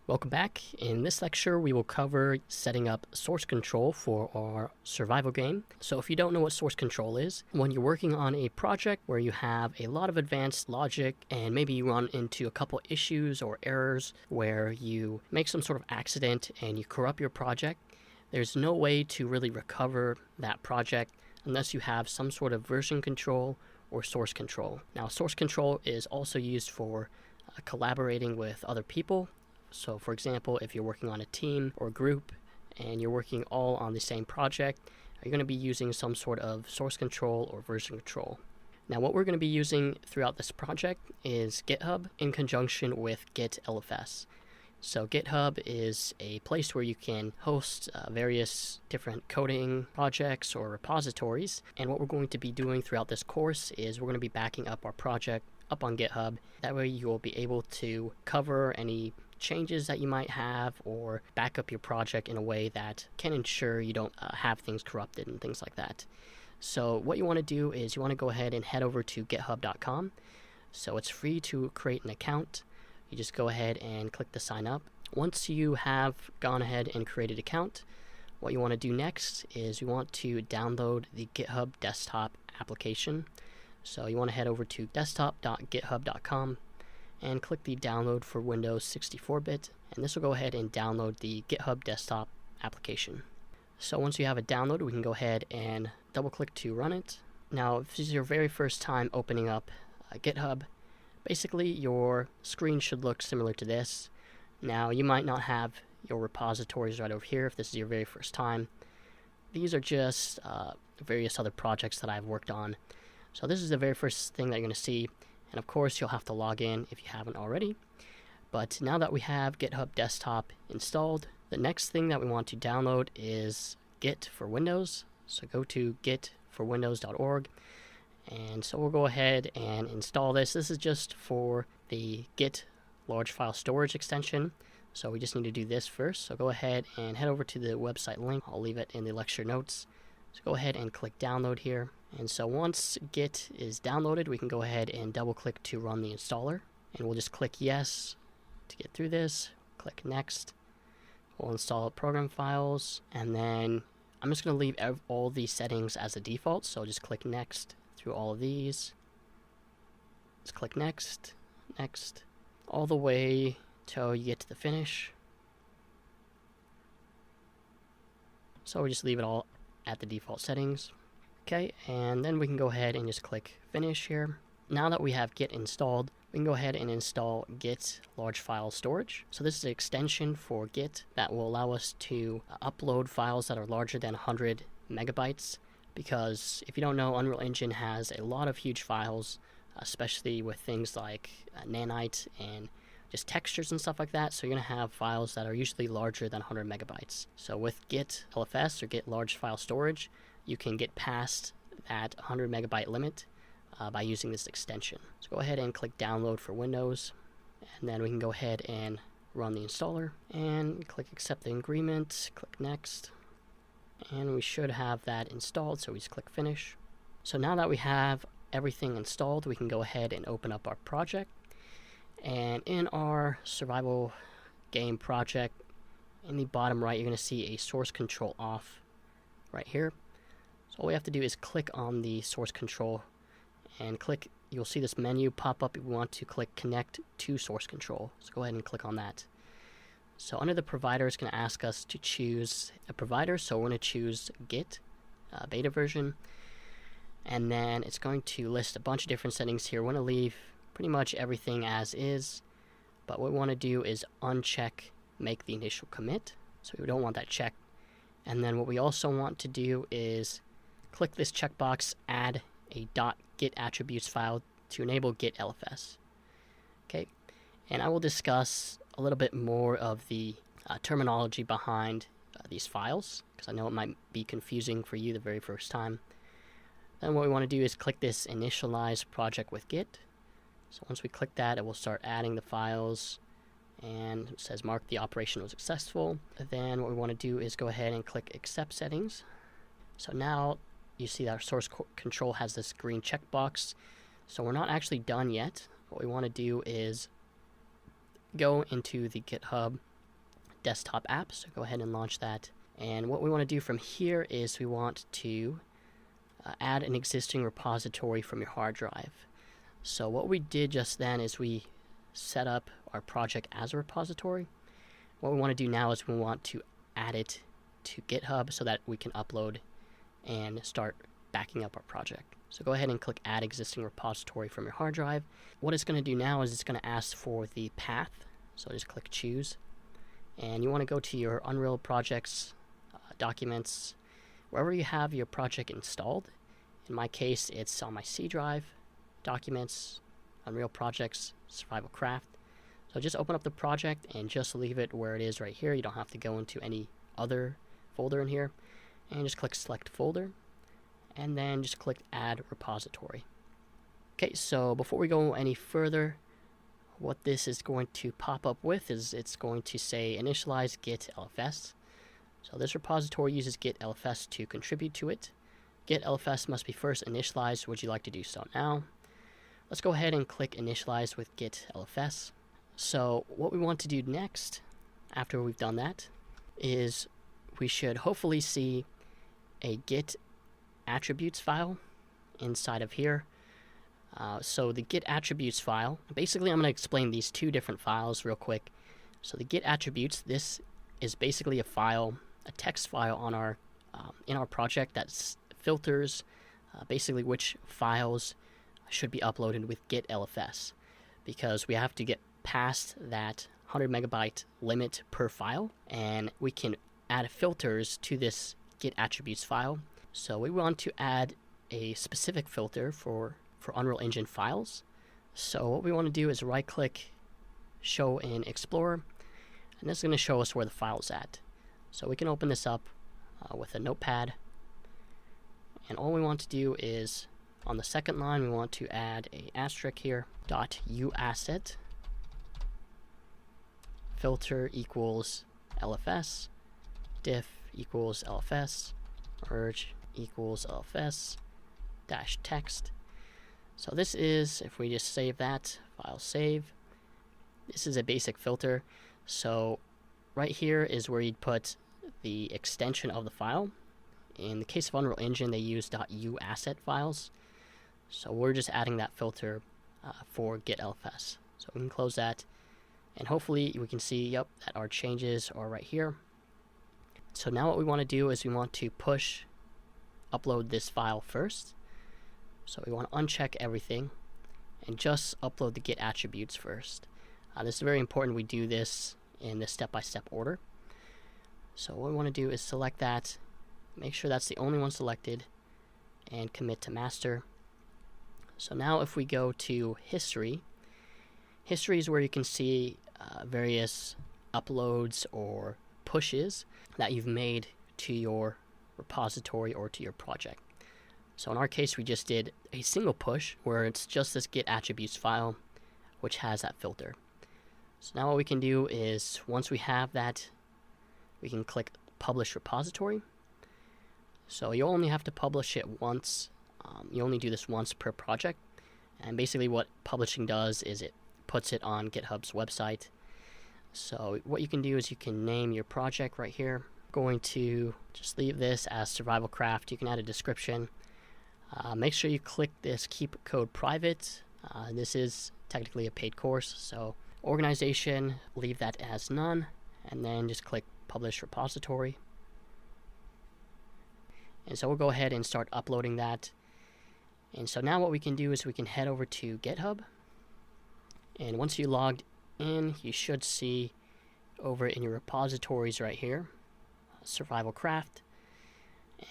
Welcome back. In this lecture, we will cover setting up source control for our survival game. So if you don't know what source control is, when you're working on a project where you have a lot of advanced logic and maybe you run into a couple issues or errors where you make some sort of accident and you corrupt your project, there's no way to really recover that project unless you have some sort of version control or source control. Now, source control is also used for collaborating with other people. So for example, if you're working on a team or group and you're working all on the same project, you're going to be using some sort of source control or version control. Now what we're going to be using throughout this project is GitHub in conjunction with Git LFS. So GitHub is a place where you can host various different coding projects or repositories. And what we're going to be doing throughout this course is we're going to be backing up our project up on GitHub. That way you will be able to cover any changes that you might have or back up your project in a way that can ensure you don't have things corrupted and things like that. So what you want to do is you want to go ahead and head over to github.com. So it's free to create an account. You just go ahead and click the sign up. Once you have gone ahead and created an account, what you want to do next is you want to download the GitHub desktop application. So you want to head over to desktop.github.com and click the download for Windows 64-bit, and this will go ahead and download the GitHub desktop application. So once you have it downloaded, we can go ahead and double click to run it. Now if this is your very first time opening up GitHub, basically your screen should look similar to this. Now you might not have your repositories right over here if this is your very first time. These are just various other projects that I've worked on. So this is the very first thing that you're going to see. And of course, you'll have to log in if you haven't already. But now that we have GitHub Desktop installed, the next thing that we want to download is Git for Windows. So go to gitforwindows.org. And so we'll go ahead and install this. This is just for the Git large file storage extension. So we just need to do this first. So go ahead and head over to the website link. I'll leave it in the lecture notes. So go ahead and click download here. And so once Git is downloaded, we can go ahead and double click to run the installer. And we'll just click yes to get through this. Click next. We'll install program files. And then I'm just going to leave all these settings as the default. So just click next through all of these. Just click next, next, all the way till you get to the finish. So we just leave it all at the default settings. Okay, and then we can go ahead and just click finish here. Now that we have Git installed, we can go ahead and install Git large file storage. So this is an extension for Git that will allow us to upload files that are larger than 100 megabytes. Because if you don't know, Unreal Engine has a lot of huge files, especially with things like Nanite and just textures and stuff like that. So you're going to have files that are usually larger than 100 megabytes. So with Git LFS or Git large file storage, you can get past that 100 megabyte limit by using this extension. So go ahead and click download for Windows, and then we can go ahead and run the installer and click accept the agreement, click next, and we should have that installed. So we just click finish. So now that we have everything installed, we can go ahead and open up our project. And in our survival game project, in the bottom right, you're going to see a source control off right here. So all we have to do is click on the source control and click, you'll see this menu pop up. We want to click connect to source control. So go ahead and click on that. So under the provider, it's going to ask us to choose a provider. So we're going to choose Git beta version. And then it's going to list a bunch of different settings here. We want to leave pretty much everything as is. But what we want to do is uncheck make the initial commit. So we don't want that checked. And then what we also want to do is click this checkbox, add a .git attributes file to enable Git LFS. Okay, and I will discuss a little bit more of the terminology behind these files, because I know it might be confusing for you the very first time. Then what we want to do is click this initialize project with Git. So once we click that, it will start adding the files, and it says mark the operation was successful. Then what we want to do is go ahead and click accept settings. So now you see that our source control has this green checkbox. So we're not actually done yet. What we want to do is go into the GitHub desktop app, so go ahead and launch that. And what we want to do from here is we want to add an existing repository from your hard drive. So what we did just then is we set up our project as a repository. What we want to do now is we want to add it to GitHub so that we can upload and start backing up our project. So go ahead and click Add Existing Repository from your hard drive. What it's going to do now is it's going to ask for the path. So just click Choose. And you want to go to your Unreal Projects, Documents, wherever you have your project installed. In my case, it's on my C drive, Documents, Unreal Projects, Survival Craft. So just open up the project and just leave it where it is right here. You don't have to go into any other folder in here. And just click Select Folder. And then just click Add Repository. Okay, so before we go any further, what this is going to pop up with is it's going to say initialize git LFS. So this repository uses git LFS to contribute to it. Git LFS must be first initialized. Would you like to do so now? Let's go ahead and click initialize with git LFS. So what we want to do next, after we've done that, is we should hopefully see a git attributes file inside of here. So the git attributes file, basically I'm going to explain these two different files real quick. So the git attributes, this is basically a file, a text file on our in our project that filters basically which files should be uploaded with git LFS, because we have to get past that 100 megabyte limit per file, and we can add filters to this git attributes file. So we want to add a specific filter for Unreal Engine files. So what we want to do is right click, show in Explorer, and this is going to show us where the file is at. So we can open this up with a notepad, and all we want to do is on the second line we want to add a asterisk here, .uasset filter equals LFS, diff equals LFS, merge equals LFS dash text. So this is, if we just save that, file save, this is a basic filter. So right here is where you'd put the extension of the file. In the case of Unreal Engine, they use .uasset files. So we're just adding that filter for git LFS. So we can close that, and hopefully we can see, yep, that our changes are right here. So now what we want to do is we want to upload this file first. So we want to uncheck everything and just upload the git attributes first. This is very important we do this in the step-by-step order. So what we want to do is select that, make sure that's the only one selected, and commit to master. So now if we go to history, history is where you can see various uploads or pushes that you've made to your repository or to your project. So in our case, we just did a single push where it's just this git attributes file which has that filter. So now what we can do is, once we have that, we can click publish repository. So you only have to publish it once. You only do this once per project, and basically what publishing does is it puts it on GitHub's website. So what you can do is you can name your project right here. Going to just leave this as Survival Craft. You can add a description. Make sure you click this keep code private. This is technically a paid course, so organization, leave that as none, and then just click publish repository. And so we'll go ahead and start uploading that. And so now what we can do is we can head over to GitHub, and once you logged in, you should see over in your repositories right here, Survival Craft.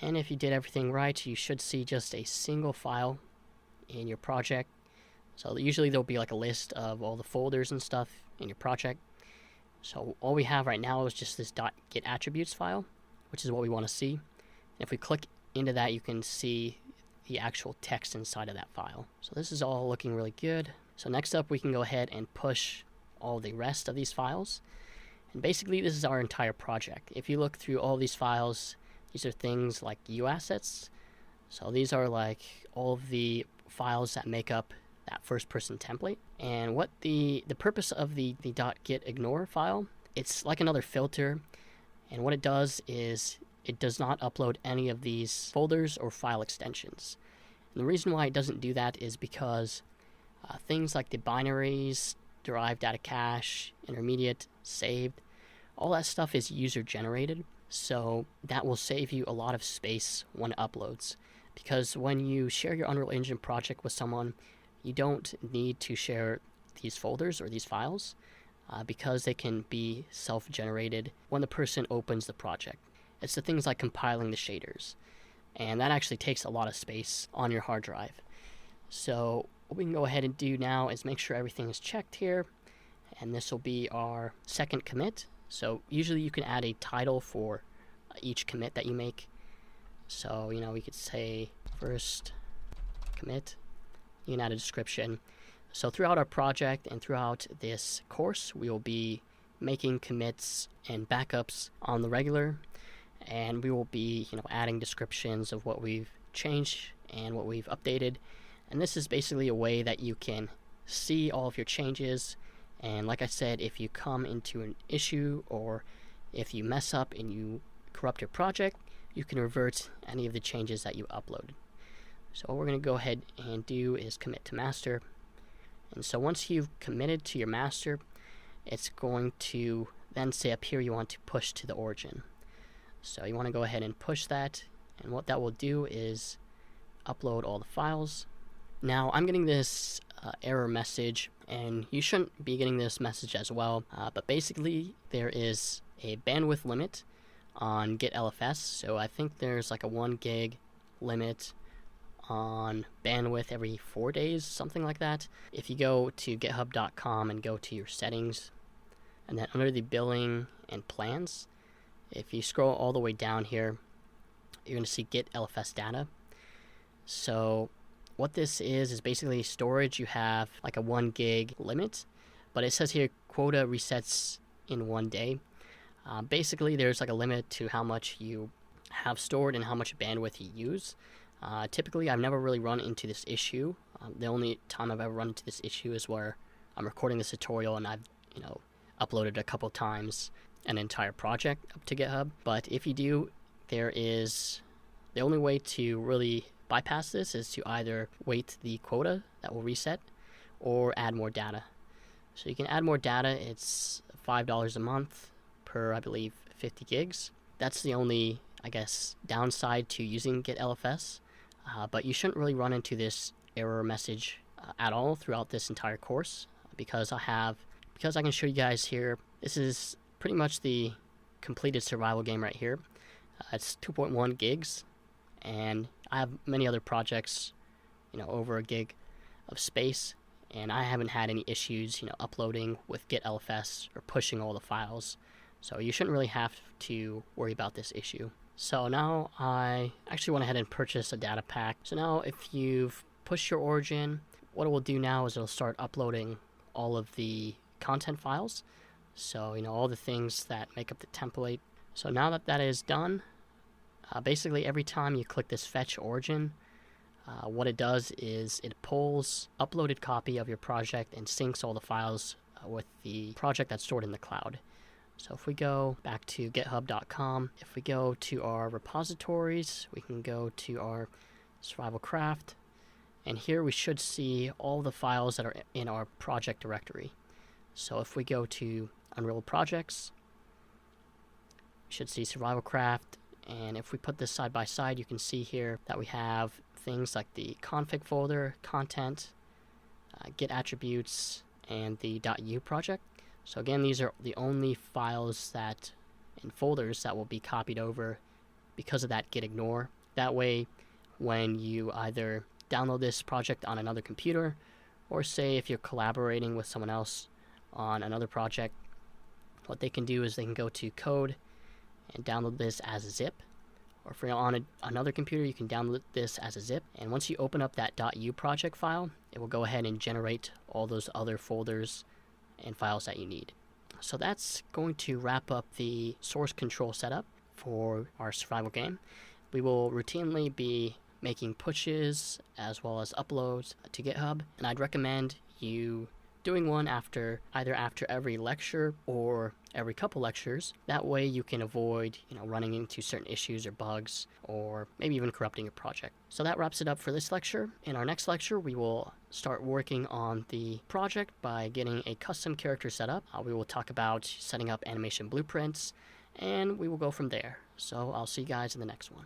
And if you did everything right, you should see just a single file in your project. So usually there'll be like a list of all the folders and stuff in your project. So all we have right now is just this .git attributes file, which is what we want to see. And if we click into that, you can see the actual text inside of that file. So this is all looking really good. So next up, we can go ahead and push all the rest of these files. And basically, this is our entire project. If you look through all these files, these are things like uassets. So these are like all of the files that make up that first person template. And what the purpose of the .gitignore file it's like another filter, and what it does is it does not upload any of these folders or file extensions. And the reason why it doesn't do that is because things like the binaries, derived data cache, intermediate, saved, all that stuff is user generated. So that will save you a lot of space when it uploads. Because when you share your Unreal Engine project with someone, you don't need to share these folders or these files because they can be self-generated when the person opens the project. It's the things like compiling the shaders, and that actually takes a lot of space on your hard drive. So what we can go ahead and do now is make sure everything is checked here, and this will be our second commit. So usually you can add a title for each commit that you make. So, we could say first commit. You can add a description. So throughout our project and throughout this course, we will be making commits and backups on the regular, and we will be, adding descriptions of what we've changed and what we've updated. And this is basically a way that you can see all of your changes. And like I said, if you come into an issue or if you mess up and you corrupt your project, you can revert any of the changes that you uploaded. So what we're going to go ahead and do is commit to master. And so once you've committed to your master, it's going to then say up here you want to push to the origin. So you want to go ahead and push that, and what that will do is upload all the files. Now I'm getting this error message, and you shouldn't be getting this message as well, but basically there is a bandwidth limit on GetLFS. So I think there's like a 1 gig limit on bandwidth every 4 days, something like that. If you go to github.com and go to your settings, and then under the billing and plans, if you scroll all the way down here, you're going to see GetLFS data. So what this is basically storage. You have like a 1 gig limit, but it says here quota resets in 1 day. Basically, there's like a limit to how much you have stored and how much bandwidth you use. Typically, I've never really run into this issue. The only time I've ever run into this issue is where I'm recording this tutorial and I've, uploaded a couple times an entire project up to GitHub. But if you do, the only way to really bypass this is to either wait the quota that will reset or add more data. So you can add more data. It's $5 a month per, I believe, 50 gigs. That's the only, downside to using GetLFS. But you shouldn't really run into this error message at all throughout this entire course because I can show you guys here. This is pretty much the completed survival game right here. It's 2.1 gigs, and I have many other projects, over a gig of space, and I haven't had any issues, uploading with GetLFS or pushing all the files. So you shouldn't really have to worry about this issue. So now I actually went ahead and purchased a data pack. So now if you've pushed your origin, what it will do now is it'll start uploading all of the content files. So, all the things that make up the template. So now that that is done, basically every time you click this fetch origin, what it does is it pulls uploaded copy of your project and syncs all the files with the project that's stored in the cloud. So if we go back to github.com, if we go to our repositories, we can go to our survival craft, and here we should see all the files that are in our project directory. So if we go to Unreal Projects, we should see survival craft, and if we put this side by side, you can see here that we have things like the config folder, content, get attributes, and the .u project. So again, these are the only files and folders that will be copied over because of that git ignore. That way, when you either download this project on another computer, or say if you're collaborating with someone else on another project, what they can do is they can go to code and download this as a zip. Or if you're on another computer, you can download this as a zip. And once you open up that .u project file, it will go ahead and generate all those other folders and files that you need. So that's going to wrap up the source control setup for our survival game. We will routinely be making pushes as well as uploads to GitHub, and I'd recommend you doing one either after every lecture or every couple lectures. That way you can avoid, running into certain issues or bugs or maybe even corrupting your project. So that wraps it up for this lecture. In our next lecture, we will start working on the project by getting a custom character set up. We will talk about setting up animation blueprints, and we will go from there. So I'll see you guys in the next one.